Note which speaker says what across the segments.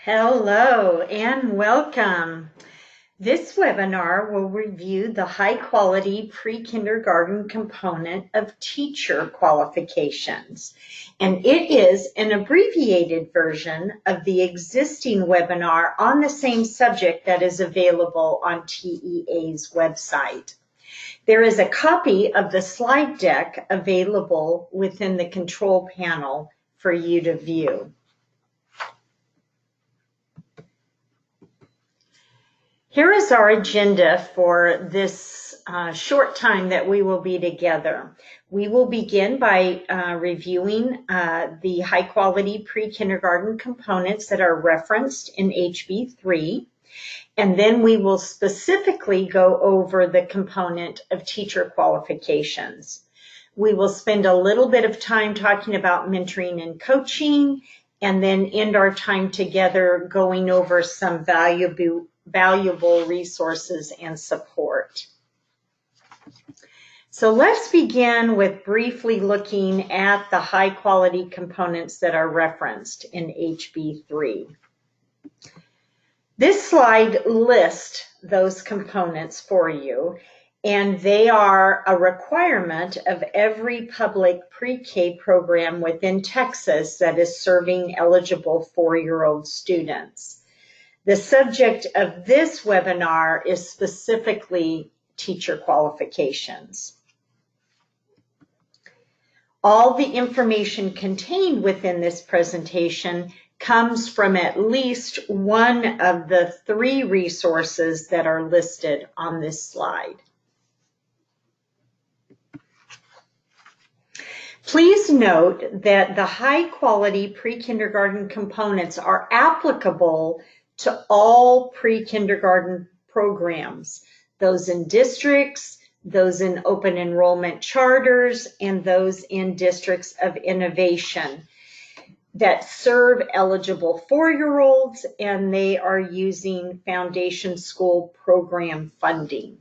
Speaker 1: Hello and welcome. This webinar will review the high-quality pre-kindergarten component of teacher qualifications, and it is an abbreviated version of the existing webinar on the same subject that is available on TEA's website. There is a copy of the slide deck available within the control panel for you to view. Here is our agenda for this short time that we will be together. We will begin by reviewing the high-quality pre-kindergarten components that are referenced in HB3, and then we will specifically go over the component of teacher qualifications. We will spend a little bit of time talking about mentoring and coaching, and then end our time together going over some valuable resources and support. So let's begin with briefly looking at the high quality components that are referenced in HB3. This slide lists those components for you, and they are a requirement of every public pre-K program within Texas that is serving eligible 4-year-old students. The subject of this webinar is specifically teacher qualifications. All the information contained within this presentation comes from at least one of the 3 resources that are listed on this slide. Please note that the high-quality pre-kindergarten components are applicable to all pre-kindergarten programs, those in districts, those in open enrollment charters, and those in districts of innovation that serve eligible 4-year-olds, and they are using foundation school program funding.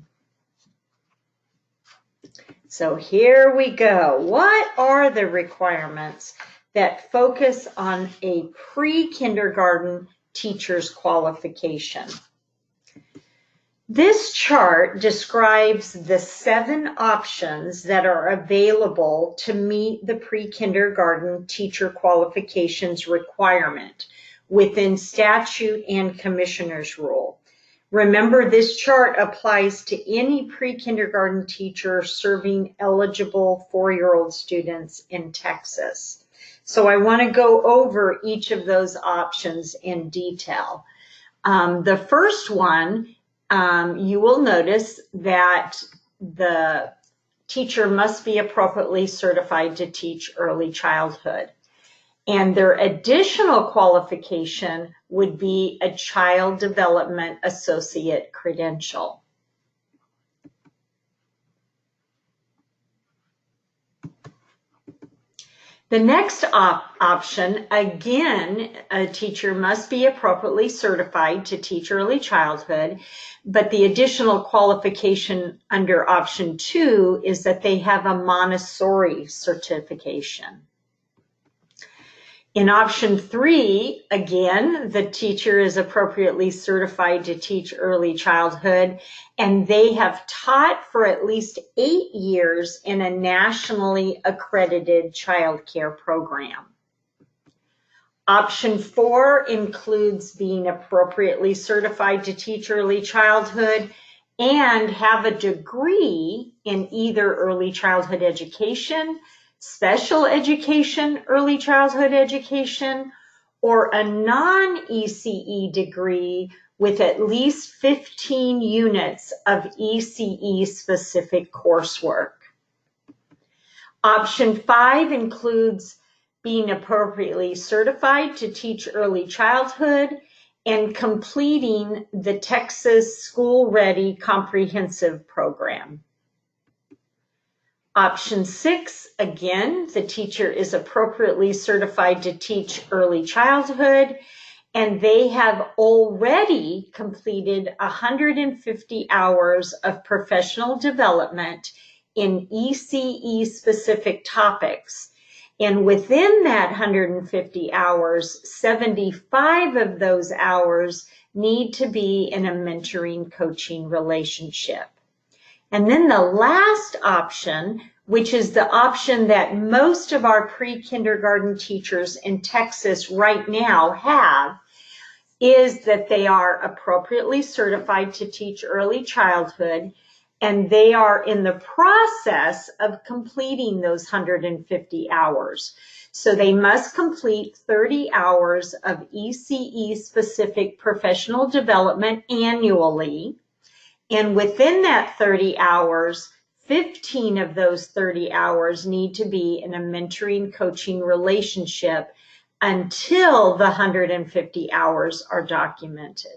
Speaker 1: So here we go. What are the requirements that focus on a pre-kindergarten teacher's qualification? This chart describes the 7 options that are available to meet the pre-kindergarten teacher qualifications requirement within statute and commissioner's rule. Remember, this chart applies to any pre-kindergarten teacher serving eligible 4-year-old students in Texas. So I want to go over each of those options in detail. The first one, you will notice that the teacher must be appropriately certified to teach early childhood. And their additional qualification would be a Child Development Associate credential. The next option, again, a teacher must be appropriately certified to teach early childhood, but the additional qualification under option 2 is that they have a Montessori certification. In option 3, again, the teacher is appropriately certified to teach early childhood, and they have taught for at least 8 years in a nationally accredited child care program. Option 4 includes being appropriately certified to teach early childhood and have a degree in either early childhood education, special education, early childhood education, or a non-ECE degree with at least 15 units of ECE-specific coursework. Option 5 includes being appropriately certified to teach early childhood and completing the Texas School Ready Comprehensive Program. Option 6, again, the teacher is appropriately certified to teach early childhood, and they have already completed 150 hours of professional development in ECE-specific topics, And within that 150 hours, 75 of those hours need to be in a mentoring coaching relationship. And then the last option, which is the option that most of our pre-kindergarten teachers in Texas right now have, is that they are appropriately certified to teach early childhood, and they are in the process of completing those 150 hours. So they must complete 30 hours of ECE-specific professional development annually. And within that 30 hours, 15 of those 30 hours need to be in a mentoring coaching relationship until the 150 hours are documented.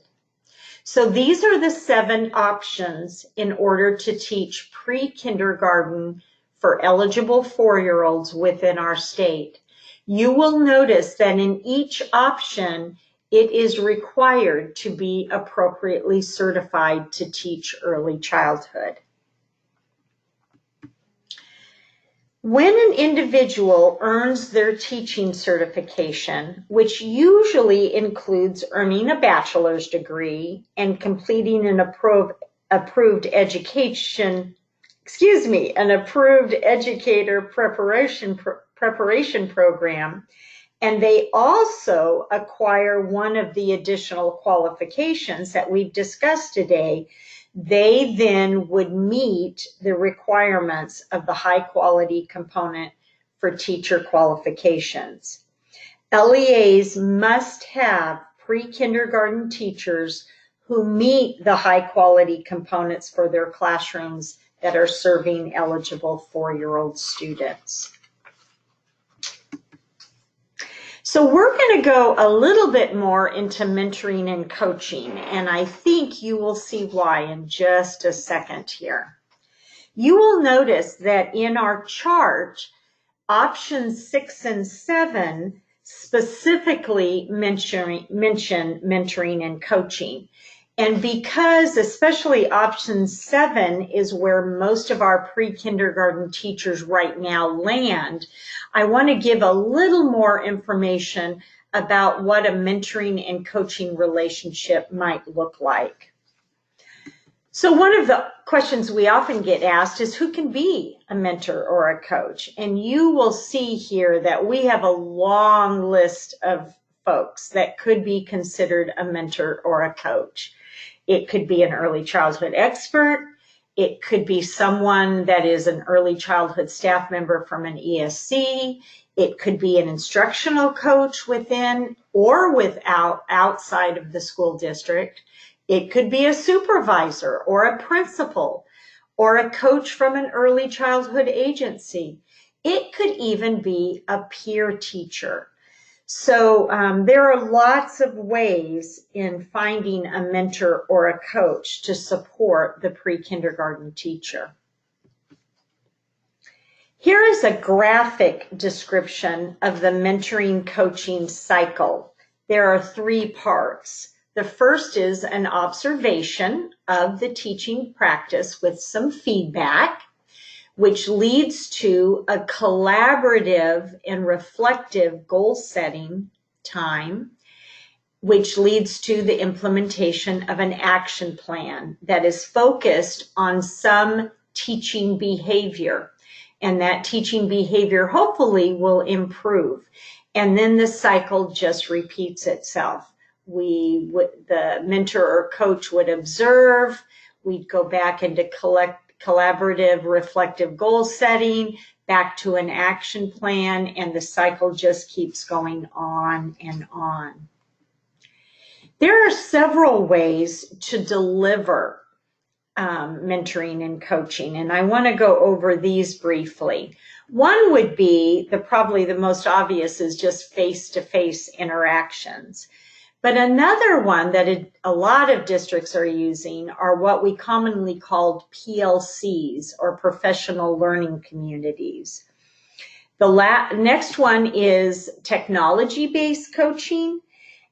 Speaker 1: So these are the 7 options in order to teach pre-kindergarten for eligible 4-year-olds within our state. You will notice that in each option, it is required to be appropriately certified to teach early childhood. When an individual earns their teaching certification, which usually includes earning a bachelor's degree and completing an approved educator preparation program, and they also acquire one of the additional qualifications that we've discussed today, they then would meet the requirements of the high quality component for teacher qualifications. LEAs must have pre-kindergarten teachers who meet the high quality components for their classrooms that are serving eligible 4-year-old students. So we're going to go a little bit more into mentoring and coaching, and I think you will see why in just a second here. You will notice that in our chart, options 6 and 7 specifically mention mentoring and coaching. And because especially option 7 is where most of our pre-kindergarten teachers right now land, I want to give a little more information about what a mentoring and coaching relationship might look like. So one of the questions we often get asked is who can be a mentor or a coach? And you will see here that we have a long list of folks that could be considered a mentor or a coach. It could be an early childhood expert. It could be someone that is an early childhood staff member from an ESC. It could be an instructional coach within or outside of the school district. It could be a supervisor or a principal or a coach from an early childhood agency. It could even be a peer teacher. So there are lots of ways in finding a mentor or a coach to support the pre-kindergarten teacher. Here is a graphic description of the mentoring coaching cycle. There are 3 parts. The first is an observation of the teaching practice with some feedback, which leads to a collaborative and reflective goal setting time, which leads to the implementation of an action plan that is focused on some teaching behavior. And that teaching behavior hopefully will improve. And then the cycle just repeats itself. The mentor or coach would observe, we'd go back into collaborative, reflective goal setting, back to an action plan, and the cycle just keeps going on and on. There are several ways to deliver mentoring and coaching, and I want to go over these briefly. One would be, probably the most obvious, is just face-to-face interactions. But another one that a lot of districts are using are what we commonly call PLCs, or professional learning communities. The next one is technology-based coaching,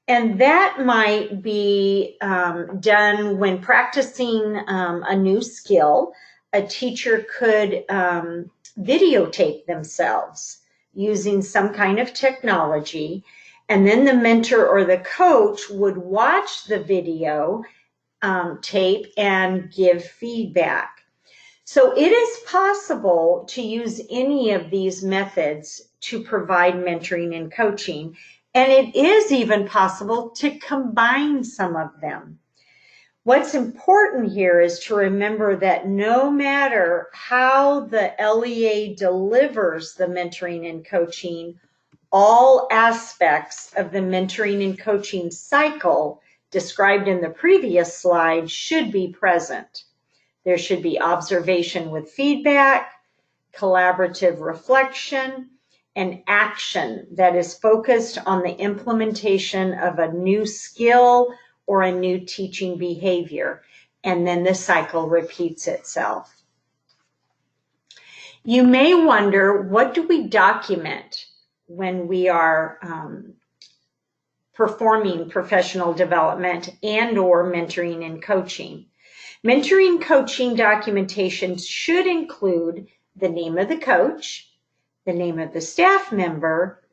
Speaker 1: and that might be done when practicing a new skill. A teacher could videotape themselves using some kind of technology, and then the mentor or the coach would watch the video tape and give feedback. So it is possible to use any of these methods to provide mentoring and coaching, and it is even possible to combine some of them. What's important here is to remember that no matter how the LEA delivers the mentoring and coaching, all aspects of the mentoring and coaching cycle described in the previous slide should be present. There should be observation with feedback, collaborative reflection, and action that is focused on the implementation of a new skill or a new teaching behavior, and then the cycle repeats itself. You may wonder, what do we document when we are performing professional development and or mentoring and coaching? Mentoring coaching documentation should include the name of the coach, the name of the staff member,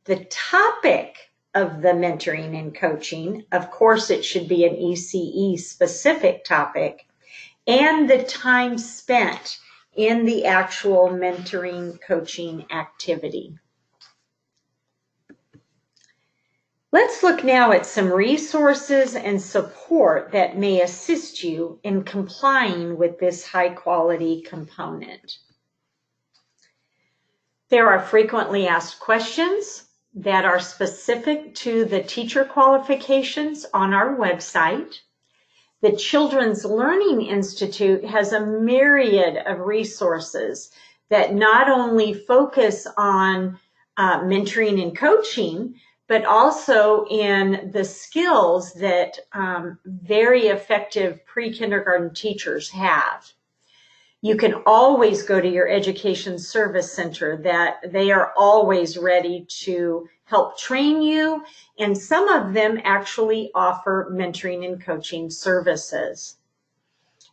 Speaker 1: the topic of the mentoring and coaching. Of course, it should be an ECE specific topic, and the time spent in the actual mentoring coaching activity. Let's look now at some resources and support that may assist you in complying with this high quality component. There are frequently asked questions that are specific to the teacher qualifications on our website. The Children's Learning Institute has a myriad of resources that not only focus on mentoring and coaching, but also in the skills that very effective pre-kindergarten teachers have. You can always go to your education service center, that they are always ready to help train you, and some of them actually offer mentoring and coaching services.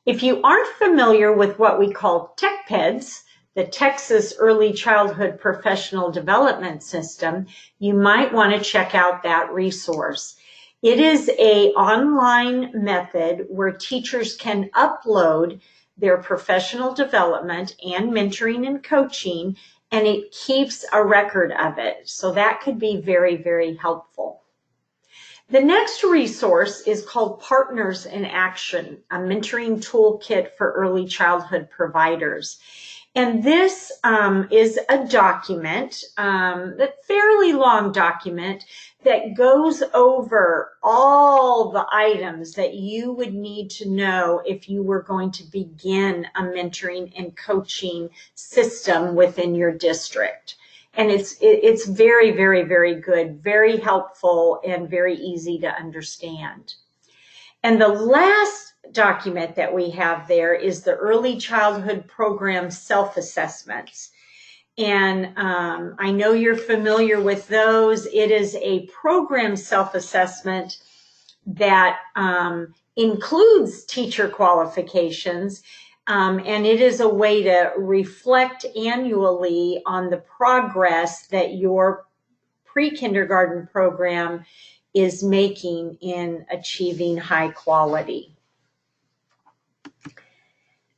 Speaker 1: If you aren't familiar with what we call TechPEDS, the Texas Early Childhood Professional Development System, you might want to check out that resource. It is an online method where teachers can upload their professional development and mentoring and coaching, and it keeps a record of it. So that could be very, very helpful. The next resource is called Partners in Action, a mentoring toolkit for early childhood providers. And this is a document, a fairly long document, that goes over all the items that you would need to know if you were going to begin a mentoring and coaching system within your district. And it's very, very, very good, very helpful, and very easy to understand. And the last document that we have there is the Early Childhood Program Self-Assessments. And I know you're familiar with those. It is a program self-assessment that includes teacher qualifications, and it is a way to reflect annually on the progress that your pre-kindergarten program is making in achieving high quality.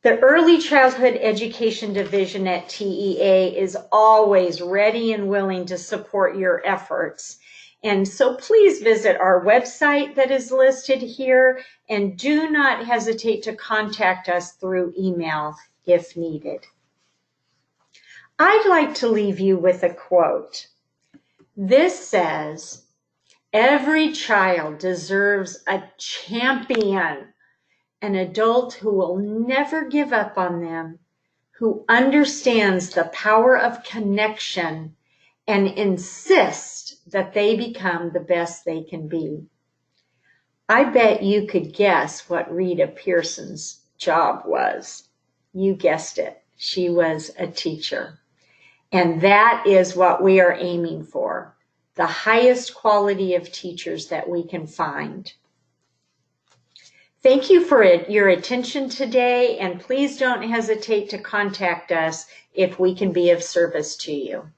Speaker 1: The Early Childhood Education Division at TEA is always ready and willing to support your efforts. And so please visit our website that is listed here, and do not hesitate to contact us through email if needed. I'd like to leave you with a quote. This says, "Every child deserves a champion, an adult who will never give up on them, who understands the power of connection and insists that they become the best they can be." I bet you could guess what Rita Pearson's job was. You guessed it. She was a teacher. And that is what we are aiming for, the highest quality of teachers that we can find. Thank you for your attention today, and please don't hesitate to contact us if we can be of service to you.